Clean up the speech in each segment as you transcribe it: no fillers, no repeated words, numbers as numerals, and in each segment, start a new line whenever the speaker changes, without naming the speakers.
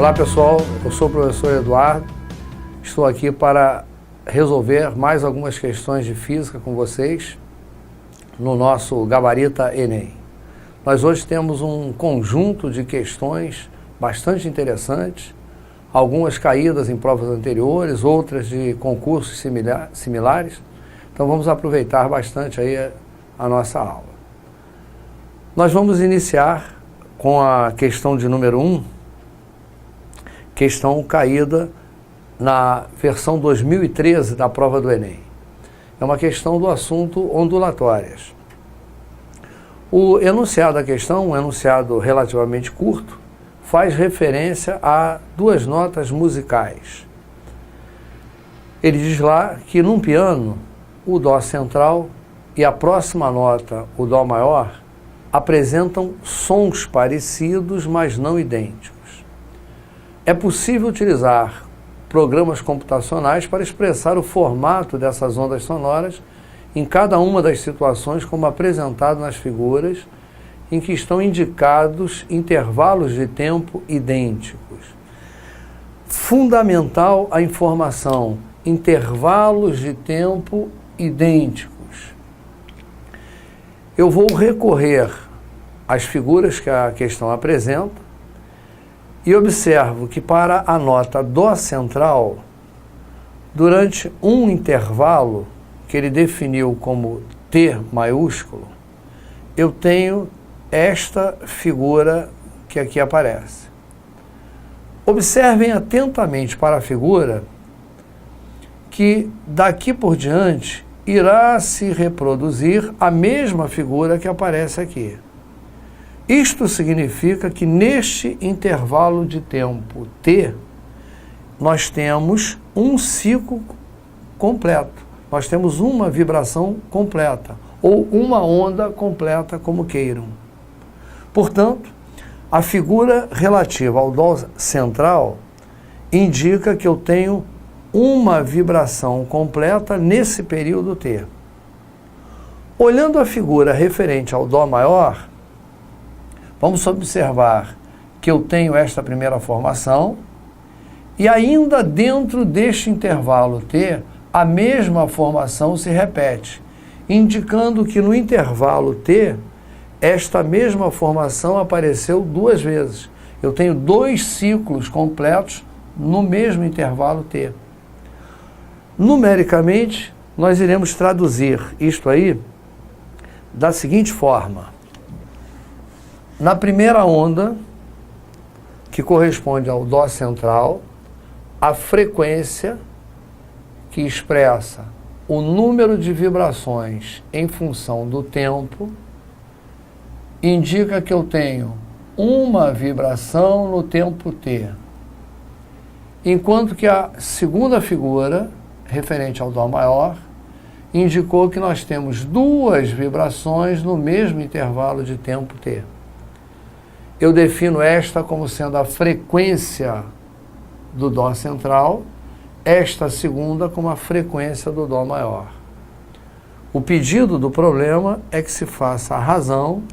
Olá pessoal, eu sou o professor Eduardo, estou aqui para resolver mais algumas questões de física com vocês no nosso Gabarita Enem. Nós hoje temos um conjunto de questões bastante interessantes, algumas caídas em provas anteriores, outras de concursos similares, então vamos aproveitar bastante aí a nossa aula. Nós vamos iniciar com a questão de número 1, questão caída na versão 2013 da prova do Enem. É uma questão do assunto ondulatórias. O enunciado da questão, um enunciado relativamente curto, faz referência a duas notas musicais. Ele diz lá que num piano, o Dó central e a próxima nota, o Dó maior, apresentam sons parecidos, mas não idênticos. É possível utilizar programas computacionais para expressar o formato dessas ondas sonoras em cada uma das situações, como apresentado nas figuras, em que estão indicados intervalos de tempo idênticos. Fundamental a informação: intervalos de tempo idênticos. Eu vou recorrer às figuras que a questão apresenta e observo que para a nota Dó central, durante um intervalo que ele definiu como T maiúsculo, eu tenho esta figura que aqui aparece. Observem atentamente para a figura que daqui por diante irá se reproduzir a mesma figura que aparece aqui. Isto significa que neste intervalo de tempo T, nós temos um ciclo completo, nós temos uma vibração completa, ou uma onda completa, como queiram. Portanto, a figura relativa ao Dó central indica que eu tenho uma vibração completa nesse período T. Olhando a figura referente ao Dó maior, vamos observar que eu tenho esta primeira formação e ainda dentro deste intervalo T, a mesma formação se repete, indicando que no intervalo T, esta mesma formação apareceu duas vezes. Eu tenho dois ciclos completos no mesmo intervalo T. Numericamente, nós iremos traduzir isto aí da seguinte forma. Na primeira onda, que corresponde ao Dó central, a frequência, que expressa o número de vibrações em função do tempo, indica que eu tenho uma vibração no tempo T. Enquanto que a segunda figura, referente ao Dó maior, indicou que nós temos duas vibrações no mesmo intervalo de tempo T. Eu defino esta como sendo a frequência do Dó central, esta segunda como a frequência do Dó maior. O pedido do problema é que se faça a razão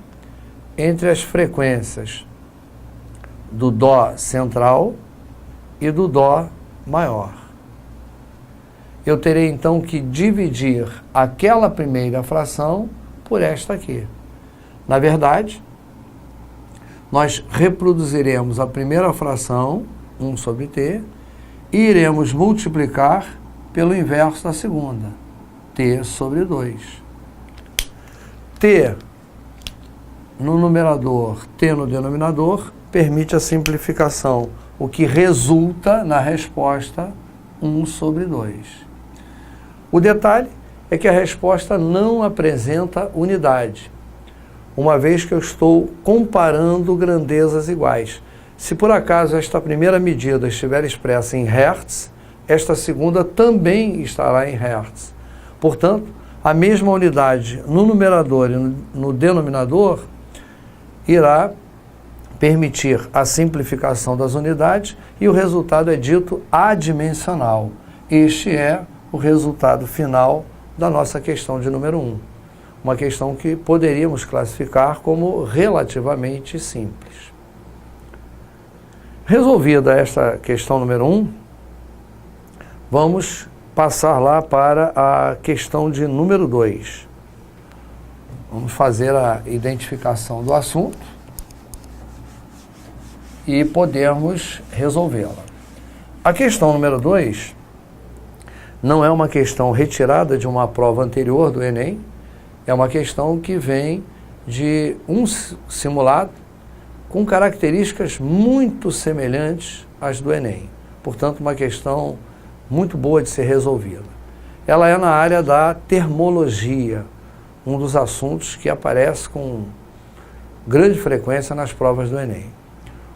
entre as frequências do Dó central e do Dó maior. Eu terei então que dividir aquela primeira fração por esta aqui. Na verdade, nós reproduziremos a primeira fração, 1 sobre T, e iremos multiplicar pelo inverso da segunda, T sobre 2. T no numerador, T no denominador, permite a simplificação, o que resulta na resposta 1 sobre 2. O detalhe é que a resposta não apresenta unidade, uma vez que eu estou comparando grandezas iguais. Se por acaso esta primeira medida estiver expressa em Hertz, esta segunda também estará em Hertz. Portanto, a mesma unidade no numerador e no denominador irá permitir a simplificação das unidades e o resultado é dito adimensional. Este é o resultado final da nossa questão de número 1. Uma questão que poderíamos classificar como relativamente simples. Resolvida esta questão número 1, vamos passar lá para a questão de número 2. Vamos fazer a identificação do assunto e podermos resolvê-la. A questão número 2 não é uma questão retirada de uma prova anterior do Enem, é uma questão que vem de um simulado com características muito semelhantes às do Enem. Portanto, uma questão muito boa de ser resolvida. Ela é na área da termologia, um dos assuntos que aparece com grande frequência nas provas do Enem.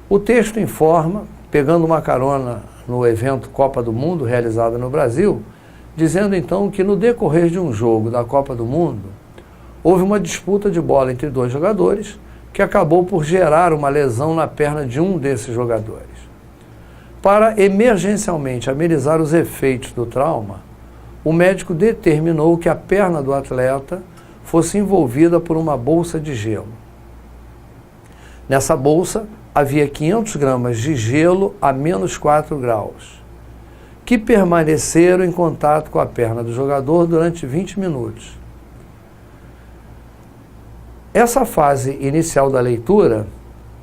O texto informa, pegando uma carona no evento Copa do Mundo, realizado no Brasil, dizendo então que no decorrer de um jogo da Copa do Mundo, houve uma disputa de bola entre 2 jogadores, que acabou por gerar uma lesão na perna de um desses jogadores. Para emergencialmente amenizar os efeitos do trauma, o médico determinou que a perna do atleta fosse envolvida por uma bolsa de gelo. Nessa bolsa havia 500 gramas de gelo a menos 4 graus, que permaneceram em contato com a perna do jogador durante 20 minutos. Essa fase inicial da leitura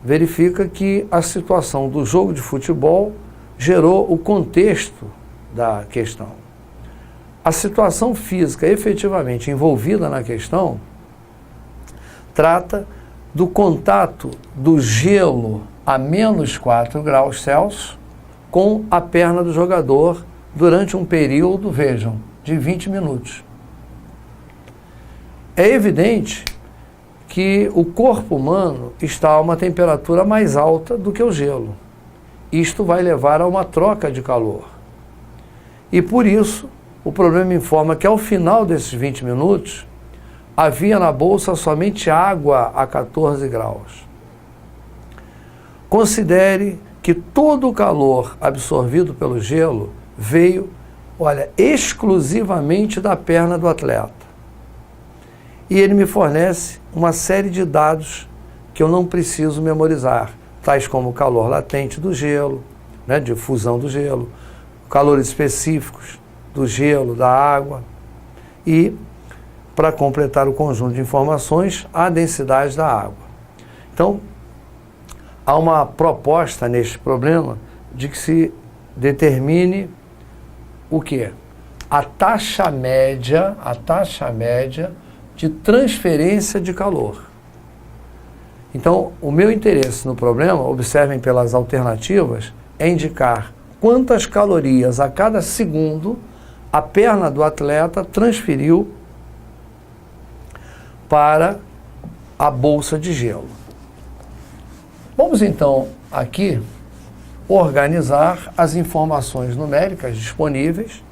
verifica que a situação do jogo de futebol gerou o contexto da questão. A situação física efetivamente envolvida na questão trata do contato do gelo a menos 4 graus Celsius com a perna do jogador durante um período, vejam, de 20 minutos. É evidente que o corpo humano está a uma temperatura mais alta do que o gelo. Isto vai levar a uma troca de calor. E por isso, o problema informa que ao final desses 20 minutos, havia na bolsa somente água a 14 graus. Considere que todo o calor absorvido pelo gelo veio, exclusivamente da perna do atleta. E ele me fornece uma série de dados que eu não preciso memorizar, tais como o calor latente do gelo, de fusão do gelo, calores específicos do gelo, da água, e, para completar o conjunto de informações, a densidade da água. Então, há uma proposta neste problema de que se determine o quê? A taxa média de transferência de calor. Então, o meu interesse no problema, observem pelas alternativas, é indicar quantas calorias a cada segundo a perna do atleta transferiu para a bolsa de gelo. Vamos então aqui organizar as informações numéricas disponíveis.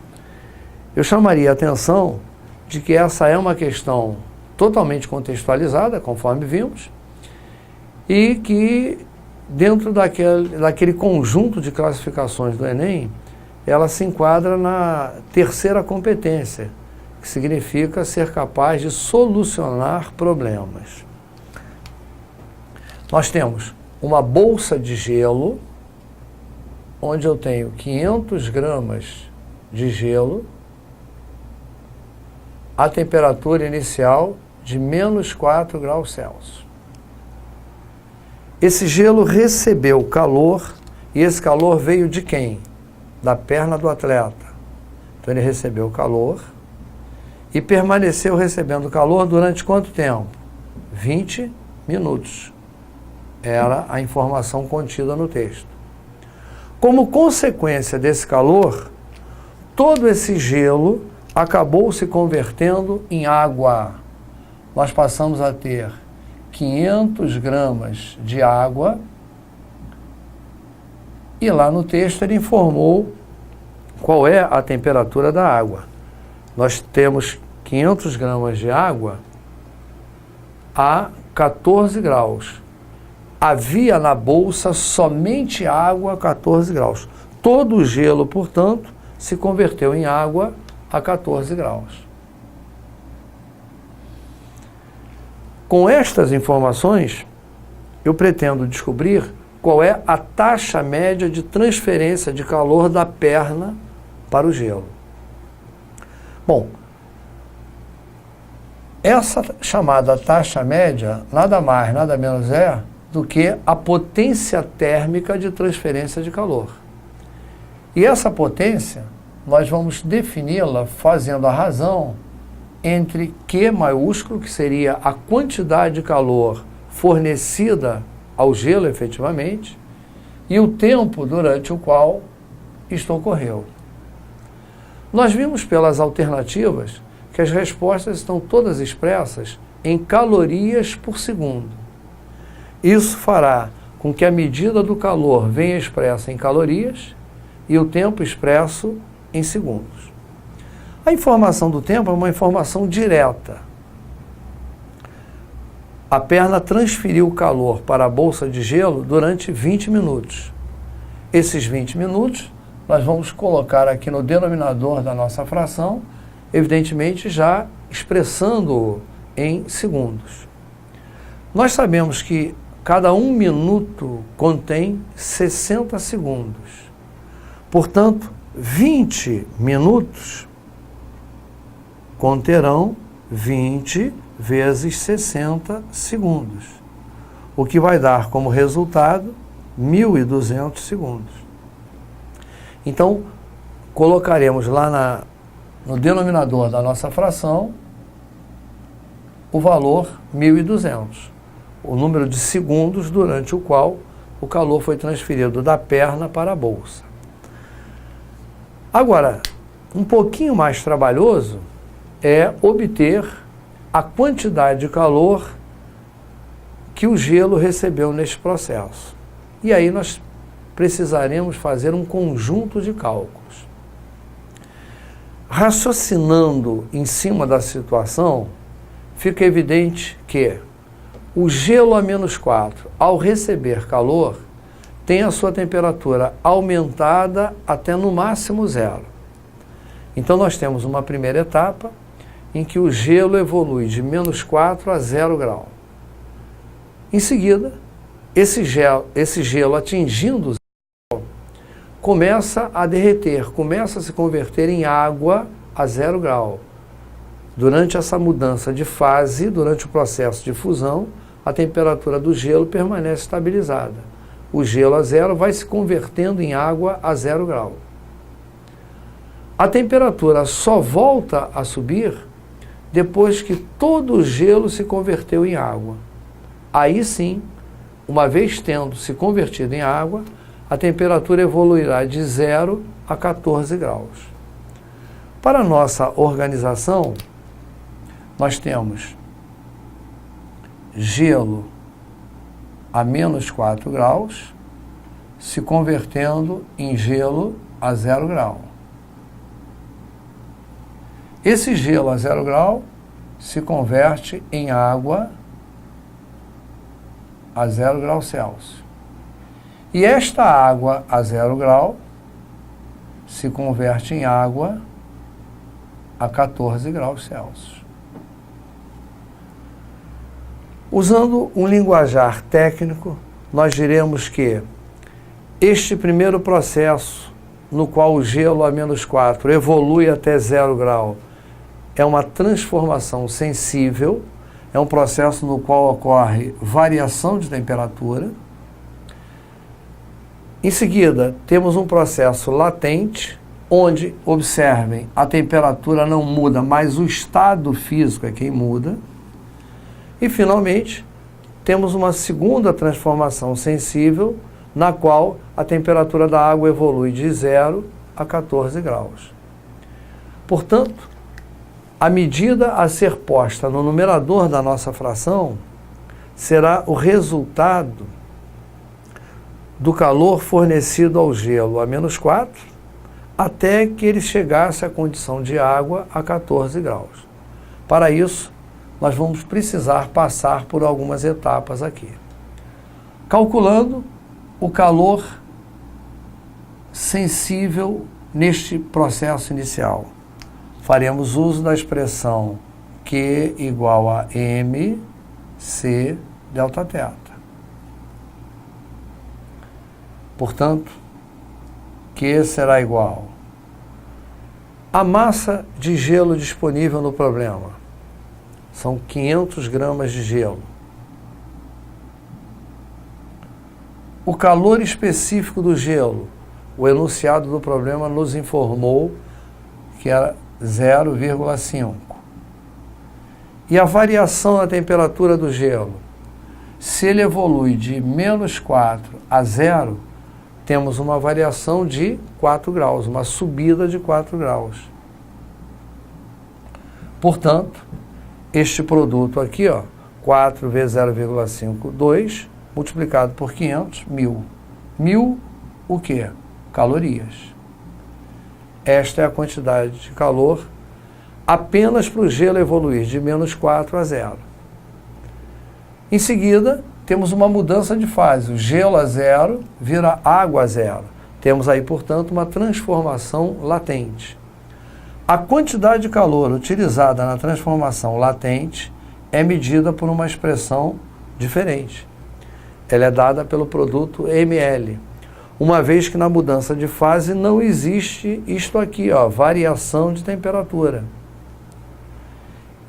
Eu chamaria a atenção de que essa é uma questão totalmente contextualizada, conforme vimos, e que dentro daquele conjunto de classificações do Enem, ela se enquadra na terceira competência, que significa ser capaz de solucionar problemas. Nós temos uma bolsa de gelo, onde eu tenho 500 gramas de gelo, a temperatura inicial de menos 4 graus Celsius. Esse gelo recebeu calor, e esse calor veio de quem? Da perna do atleta. Então ele recebeu calor e permaneceu recebendo calor durante quanto tempo? 20 minutos. Era a informação contida no texto. Como consequência desse calor, todo esse gelo acabou se convertendo em água. Nós passamos a ter 500 gramas de água e lá no texto ele informou qual é a temperatura da água. Nós temos 500 gramas de água a 14 graus. Havia na bolsa somente água a 14 graus. Todo o gelo, portanto, se converteu em água a 14 graus. Com estas informações, eu pretendo descobrir qual é a taxa média de transferência de calor da perna para o gelo. Bom, essa chamada taxa média nada mais, nada menos é do que a potência térmica de transferência de calor. E essa potência, nós vamos defini-la fazendo a razão entre Q maiúsculo, que seria a quantidade de calor fornecida ao gelo efetivamente, e o tempo durante o qual isto ocorreu. Nós vimos pelas alternativas que as respostas estão todas expressas em calorias por segundo. Isso fará com que a medida do calor venha expressa em calorias e o tempo expresso em segundos. A informação do tempo é uma informação direta. A perna transferiu o calor para a bolsa de gelo durante 20 minutos. Esses 20 minutos nós vamos colocar aqui no denominador da nossa fração, evidentemente já expressando-o em segundos. Nós sabemos que cada 1 minuto contém 60 segundos. Portanto, 20 minutos conterão 20 vezes 60 segundos, o que vai dar como resultado 1.200 segundos. Então, colocaremos lá no denominador da nossa fração o valor 1.200, o número de segundos durante o qual o calor foi transferido da perna para a bolsa. Agora, um pouquinho mais trabalhoso é obter a quantidade de calor que o gelo recebeu neste processo. E aí nós precisaremos fazer um conjunto de cálculos. Raciocinando em cima da situação, fica evidente que o gelo a -4, ao receber calor, tem a sua temperatura aumentada até no máximo 0. Então nós temos uma primeira etapa em que o gelo evolui de -4 a 0 grau. Em seguida, esse gelo atingindo 0, começa a derreter, começa a se converter em água a 0 grau. Durante essa mudança de fase, durante o processo de fusão, a temperatura do gelo permanece estabilizada. O gelo a 0 vai se convertendo em água a 0 grau. A temperatura só volta a subir depois que todo o gelo se converteu em água. Aí sim, uma vez tendo se convertido em água, a temperatura evoluirá de 0 a 14 graus. Para a nossa organização, nós temos gelo a -4 graus se convertendo em gelo a 0 grau. Esse gelo a 0 grau se converte em água a 0 graus Celsius. E esta água a 0 grau se converte em água a 14 graus Celsius. Usando um linguajar técnico, nós diremos que este primeiro processo, no qual o gelo a -4 evolui até 0 grau, é uma transformação sensível, é um processo no qual ocorre variação de temperatura. Em seguida, temos um processo latente, onde, observem, a temperatura não muda, mas o estado físico é quem muda. E, finalmente, temos uma segunda transformação sensível, na qual a temperatura da água evolui de 0 a 14 graus. Portanto, a medida a ser posta no numerador da nossa fração será o resultado do calor fornecido ao gelo a -4 até que ele chegasse à condição de água a 14 graus. Para isso, nós vamos precisar passar por algumas etapas aqui. Calculando o calor sensível neste processo inicial, faremos uso da expressão Q igual a MC delta θ. Portanto, Q será igual a massa de gelo disponível no problema. São 500 gramas de gelo. O calor específico do gelo, o enunciado do problema nos informou que era 0,5. E a variação na temperatura do gelo, se ele evolui de -4 a 0, temos uma variação de 4 graus, uma subida de 4 graus. Portanto, este produto aqui, 4 vezes 0,5, 2, multiplicado por 500, 1.000. 1.000, o quê? Calorias. Esta é a quantidade de calor apenas para o gelo evoluir de -4 a 0. Em seguida, temos uma mudança de fase. O gelo a 0 vira água a 0. Temos aí, portanto, uma transformação latente. A quantidade de calor utilizada na transformação latente é medida por uma expressão diferente. Ela é dada pelo produto ml, uma vez que na mudança de fase não existe isto aqui, variação de temperatura.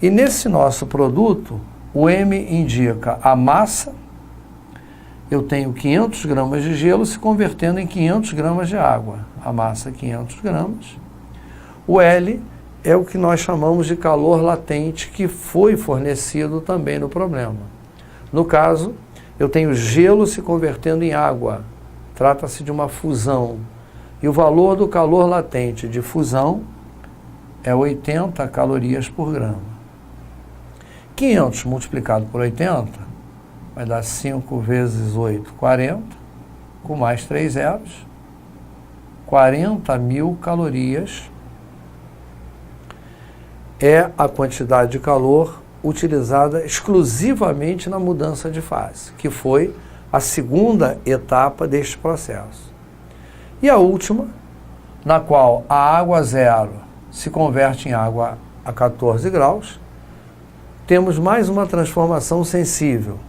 E nesse nosso produto, o M indica a massa. Eu tenho 500 gramas de gelo se convertendo em 500 gramas de água. A massa 500 gramas. O L é o que nós chamamos de calor latente, que foi fornecido também no problema. No caso, eu tenho gelo se convertendo em água. Trata-se de uma fusão. E o valor do calor latente de fusão é 80 calorias por grama. 500 multiplicado por 80 vai dar 5 vezes 8, 40, com mais 3 zeros, 40.000 calorias é a quantidade de calor utilizada exclusivamente na mudança de fase, que foi a segunda etapa deste processo. E a última, na qual a água zero se converte em água a 14 graus, temos mais uma transformação sensível.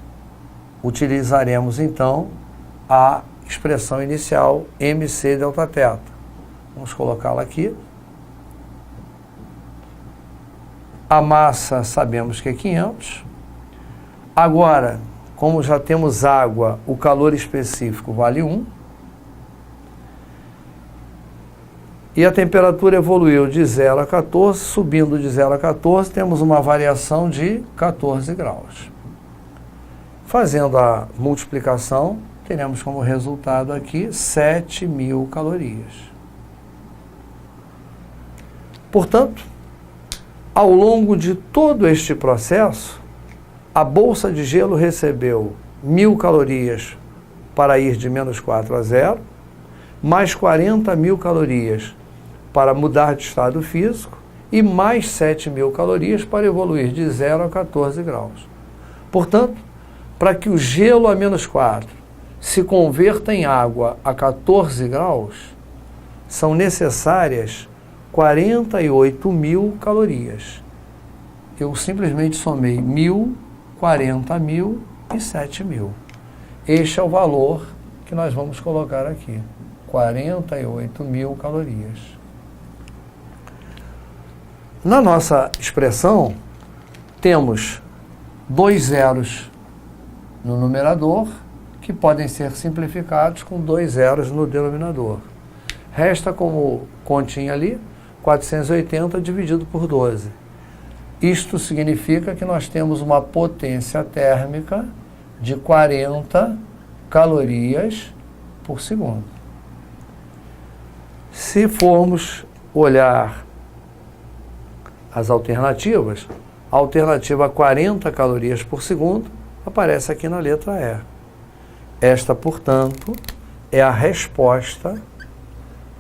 Utilizaremos, então, a expressão inicial MC delta θ. Vamos colocá-la aqui. A massa sabemos que é 500. Agora, como já temos água, o calor específico vale 1. E a temperatura evoluiu de 0 a 14, subindo de 0 a 14, temos uma variação de 14 graus. Fazendo a multiplicação, teremos como resultado aqui 7.000 calorias. Portanto, ao longo de todo este processo, a bolsa de gelo recebeu 1.000 calorias para ir de -4 a 0, mais 40.000 calorias para mudar de estado físico e mais 7.000 calorias para evoluir de 0 a 14 graus. Portanto, para que o gelo a -4 se converta em água a 14 graus, são necessárias 48.000 calorias. Eu simplesmente somei 1.000, 40.000 e 7.000. Este é o valor que nós vamos colocar aqui, 48.000 calorias. Na nossa expressão, temos 2 zeros no numerador, que podem ser simplificados com 2 zeros no denominador. Resta como continha ali, 480 dividido por 12. Isto significa que nós temos uma potência térmica de 40 calorias por segundo. Se formos olhar as alternativas, a alternativa 40 calorias por segundo aparece aqui na letra E. Esta, portanto, é a resposta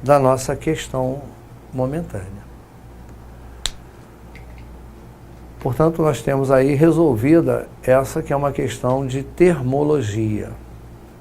da nossa questão momentânea. Portanto, nós temos aí resolvida essa que é uma questão de termologia.